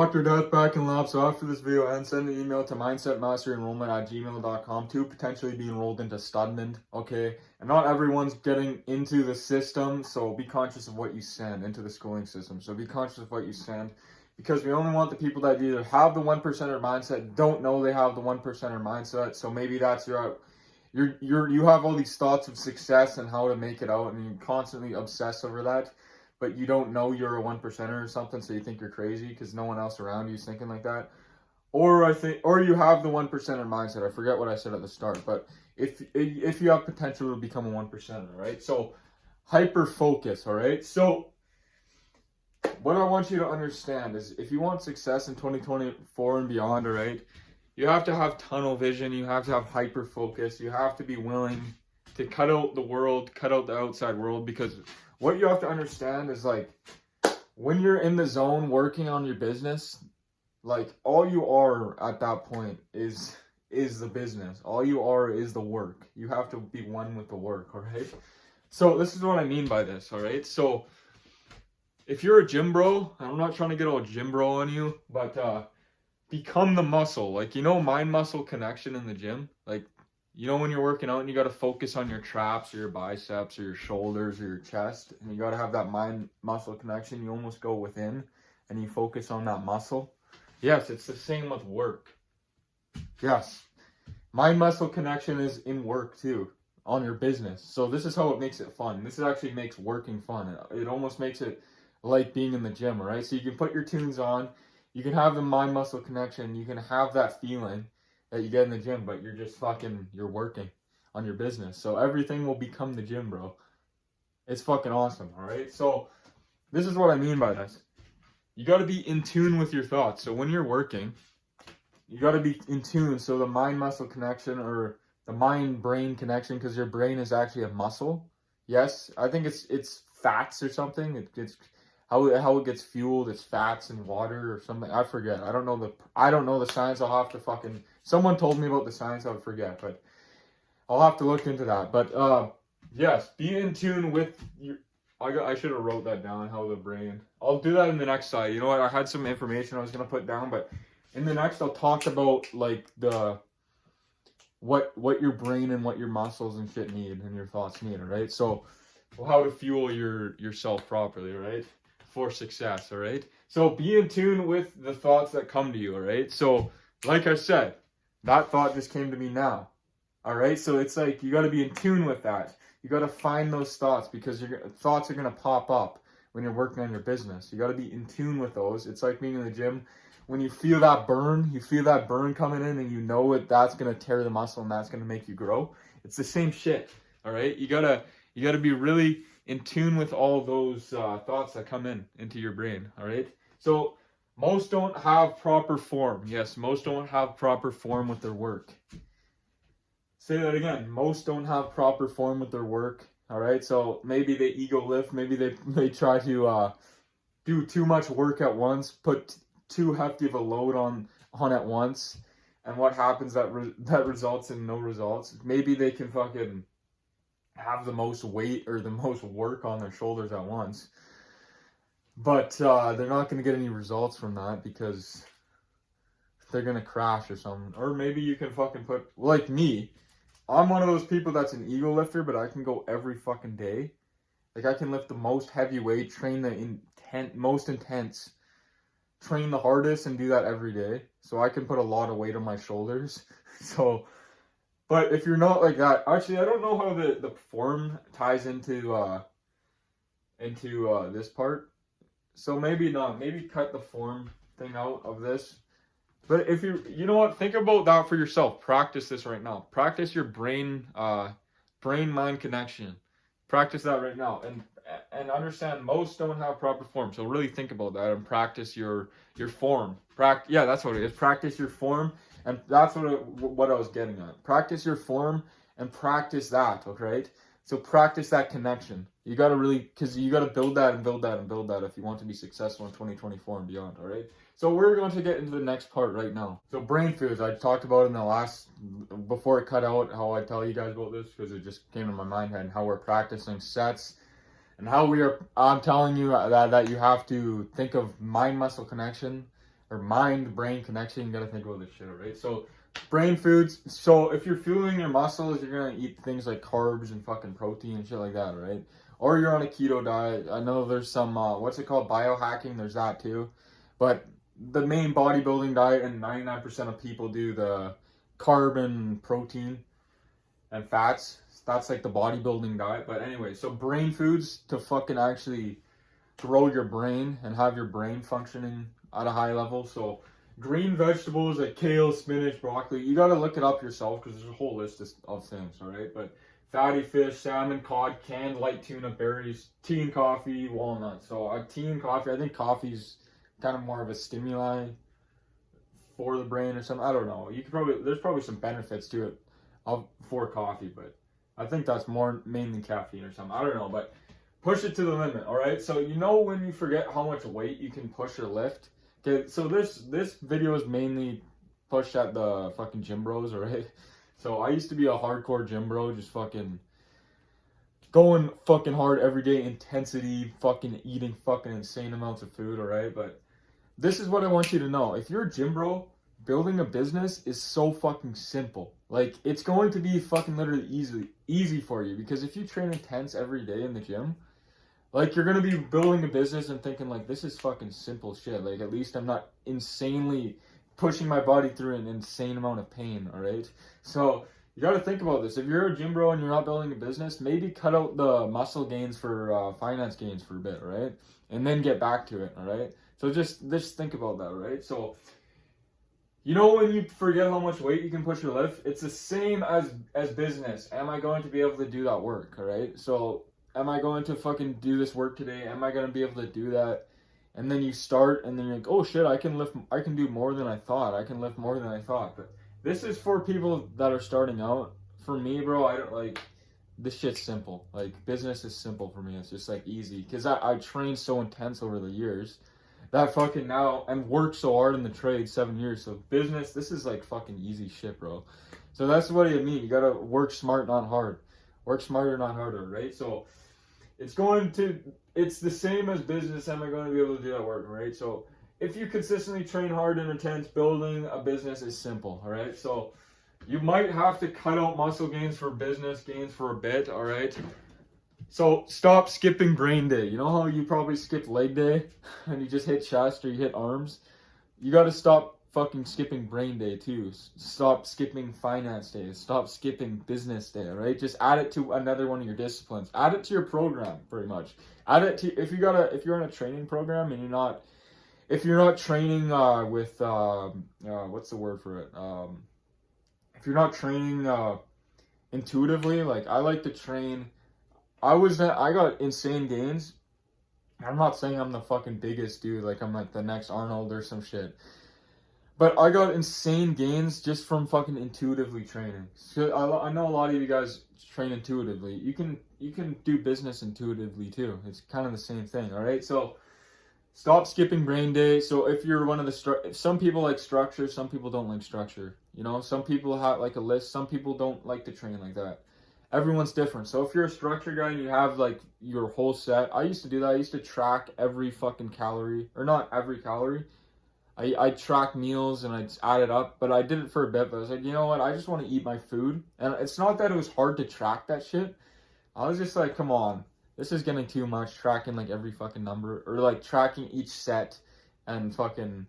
Dr. Death back in lab. So after this video, and send an email to mindsetmasterenrollment@gmail.com to potentially be enrolled into Studman. Okay, and not everyone's getting into the system, so be conscious of what you send into the schooling system. So be conscious of what you send, because we only want the people that either have the 1%er mindset, don't know they have the 1%er mindset. So maybe that's you have all these thoughts of success and how to make it out, and you constantly obsess over that, but you don't know you're a 1%er or something, so you think you're crazy because no one else around you is thinking like that. Or you have the 1%er mindset. I forget what I said at the start, but if you have potential to become a 1%er, right? So hyper focus, all right? So what I want you to understand is, if you want success in 2024 and beyond, all right, you have to have tunnel vision. You have to have hyper focus. You have to be willing to cut out the world, cut out the outside world, because what you have to understand is, like, when you're in the zone working on your business, like, all you are at that point is the business. All you are is the work. You have to be one with the work, all right? So this is what I mean by this, all right? So if you're a gym bro, I'm not trying to get all gym bro on you, but become the muscle. Like, mind muscle connection in the gym. Like, when you're working out and you got to focus on your traps or your biceps or your shoulders or your chest, and you got to have that mind muscle connection. You almost go within and you focus on that muscle. Yes, it's the same with work. Yes, mind muscle connection is in work too, on your business. So this is how it makes it fun. This actually makes working fun. It almost makes it like being in the gym, all right? So you can put your tunes on, you can have the mind muscle connection, you can have that feeling that you get in the gym, but you're working on your business. So everything will become the gym, bro. It's fucking awesome, all right? So this is what I mean by this. You got to be in tune with your thoughts. So when you're working, you got to be in tune. So the mind muscle connection, or the mind brain connection, because your brain is actually a muscle. Yes, I think it's fats or something. It's how it gets fueled. It's fats and water or something. I forget. I don't know the science. I'll have to someone told me about the science. I would forget, but I'll have to look into that. But yes, be in tune with your. I should have wrote that down. How the brain. I'll do that in the next slide. You know what? I had some information I was gonna put down, but in the next I'll talk about, like, what your brain and what your muscles and shit need and your thoughts need. All right. So how to fuel yourself properly. All right. For success, all right? So be in tune with the thoughts that come to you, all right? So like I said, that thought just came to me now, all right? So it's like, you got to be in tune with that. You got to find those thoughts, because your thoughts are going to pop up when you're working on your business. You got to be in tune with those. It's like being in the gym. When you feel that burn coming in, and you know that's going to tear the muscle and that's going to make you grow. It's the same shit, all right? You got to be really in tune with all those thoughts that come into your brain, all right? So most don't have proper form. Yes, most don't have proper form with their work. Say that again. Most don't have proper form with their work, all right? So maybe they ego lift. Maybe they try to do too much work at once, put too hefty of a load on at once, and what happens, that results in no results. Maybe they can fucking have the most weight or the most work on their shoulders at once, but they're not going to get any results from that, because they're going to crash or something. Or maybe you can fucking put, like me, I'm one of those people that's an ego lifter, but I can go every fucking day. Like, I can lift the most heavy weight, train the most intense, train the hardest, and do that every day. So I can put a lot of weight on my shoulders. So, but if you're not like that, actually, I don't know how the form ties into this part. So maybe not. Maybe cut the form thing out of this. But if you know what, think about that for yourself. Practice this right now. Practice your brain mind connection. Practice that right now, and understand most don't have proper form. So really think about that and practice your form. Yeah, that's what it is. Practice your form. And that's what I was getting at. Practice your form and practice that, okay? So practice that connection. You got to because you got to build that and build that and build that if you want to be successful in 2024 and beyond, all right? So we're going to get into the next part right now. So brain foods, I talked about in the last, before it cut out, how I tell you guys about this, because it just came to my mind, and how we're practicing sets, and how I'm telling you that you have to think of mind muscle connection or mind-brain connection. You gotta think about this shit, right? So brain foods. So if you're fueling your muscles, you're gonna eat things like carbs and fucking protein and shit like that, right? Or you're on a keto diet. I know there's some what's it called, biohacking. There's that too, but the main bodybuilding diet, and 99% of people do the carb and protein and fats. That's like the bodybuilding diet. But anyway, so brain foods to fucking actually grow your brain and have your brain functioning at a high level. So green vegetables like kale, spinach, broccoli. You gotta look it up yourself because there's a whole list of things, all right? But fatty fish, salmon, cod, canned light tuna, berries, tea and coffee, walnuts. So tea and coffee, I think coffee's kind of more of a stimuli for the brain or something. I don't know. There's probably some benefits to it for coffee, but I think that's more mainly caffeine or something. I don't know, but push it to the limit, all right? So you know when you forget how much weight you can push or lift. Okay, so this video is mainly pushed at the fucking gym bros, all right? So I used to be a hardcore gym bro, just fucking going fucking hard every day, intensity, fucking eating fucking insane amounts of food, all right? But this is what I want you to know. If you're a gym bro, building a business is so fucking simple. Like, it's going to be fucking literally easy for you, because if you train intense every day in the gym, like, you're gonna be building a business and thinking like, this is fucking simple shit. Like, at least I'm not insanely pushing my body through an insane amount of pain, all right? So you got to think about this. If you're a gym bro and you're not building a business, maybe cut out the muscle gains for finance gains for a bit, right? And then get back to it, all right? So just think about that, right? So, you know, when you forget how much weight you can push or lift, it's the same as business. Am I going to be able to do that work, all right? So, am I going to fucking do this work today? Am I going to be able to do that? And then you start, and then you're like, oh shit, I can do more than I thought. I can lift more than I thought. But this is for people that are starting out. For me, bro, I don't like, this shit's simple. Like, business is simple for me. It's just like easy. Because I trained so intense over the years that fucking now, and worked so hard in the trade 7 years. So business, this is like fucking easy shit, bro. So that's what I mean. You gotta work smart, not hard. Work smarter, not harder, right? So it's the same as business. Am I going to be able to do that work, right? So if you consistently train hard and intense, building a business is simple, all right? So you might have to cut out muscle gains for business gains for a bit, all right? So stop skipping brain day. You know how you probably skip leg day and you just hit chest or you hit arms? You got to stop fucking skipping brain day too. Stop skipping finance day. Stop skipping business day, all right? Just add it to another one of your disciplines. Add it to your program, pretty much. Add it to, if you're in a training program and if you're not training with what's the word for it? If you're not training intuitively, like I like to train. I got insane gains. I'm not saying I'm the fucking biggest dude, like I'm like the next Arnold or some shit. But I got insane gains just from fucking intuitively training. So I know a lot of you guys train intuitively. You can do business intuitively too. It's kind of the same thing, all right? So stop skipping brain day. So if you're one of the some people like structure, some people don't like structure. You know, some people have like a list. Some people don't like to train like that. Everyone's different. So if you're a structure guy and you have like your whole set, I used to do that. I used to track every fucking calorie, or not every calorie. I track meals and I'd add it up, but I did it for a bit, but I was like, you know what, I just want to eat my food. And it's not that it was hard to track that shit. I was just like, come on, this is getting too much, tracking like every fucking number, or like tracking each set and fucking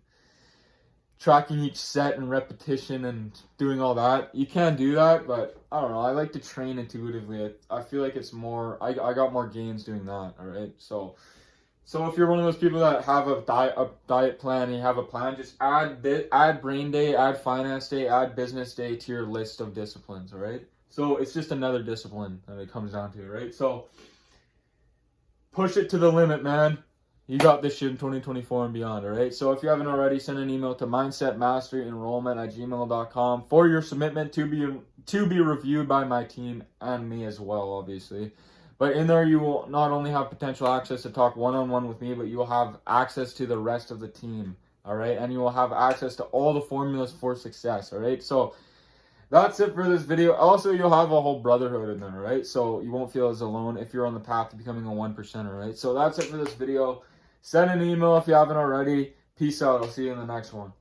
tracking each set and repetition and doing all that. You can do that, but I don't know, I like to train intuitively. I feel like it's more, I got more gains doing that, all right? So if you're one of those people that have a diet plan and you have a plan, just add brain day, add finance day, add business day to your list of disciplines, all right? So it's just another discipline that it comes down to, right? So push it to the limit, man. You got this shit in 2024 and beyond, all right? So if you haven't already, send an email to mindsetmasteryenrollment@gmail.com for your submission to be reviewed by my team and me as well, obviously. But in there, you will not only have potential access to talk one-on-one with me, but you will have access to the rest of the team, all right? And you will have access to all the formulas for success, all right? So that's it for this video. Also, you'll have a whole brotherhood in there, right? So you won't feel as alone if you're on the path to becoming a 1%er, right? So that's it for this video. Send an email if you haven't already. Peace out. I'll see you in the next one.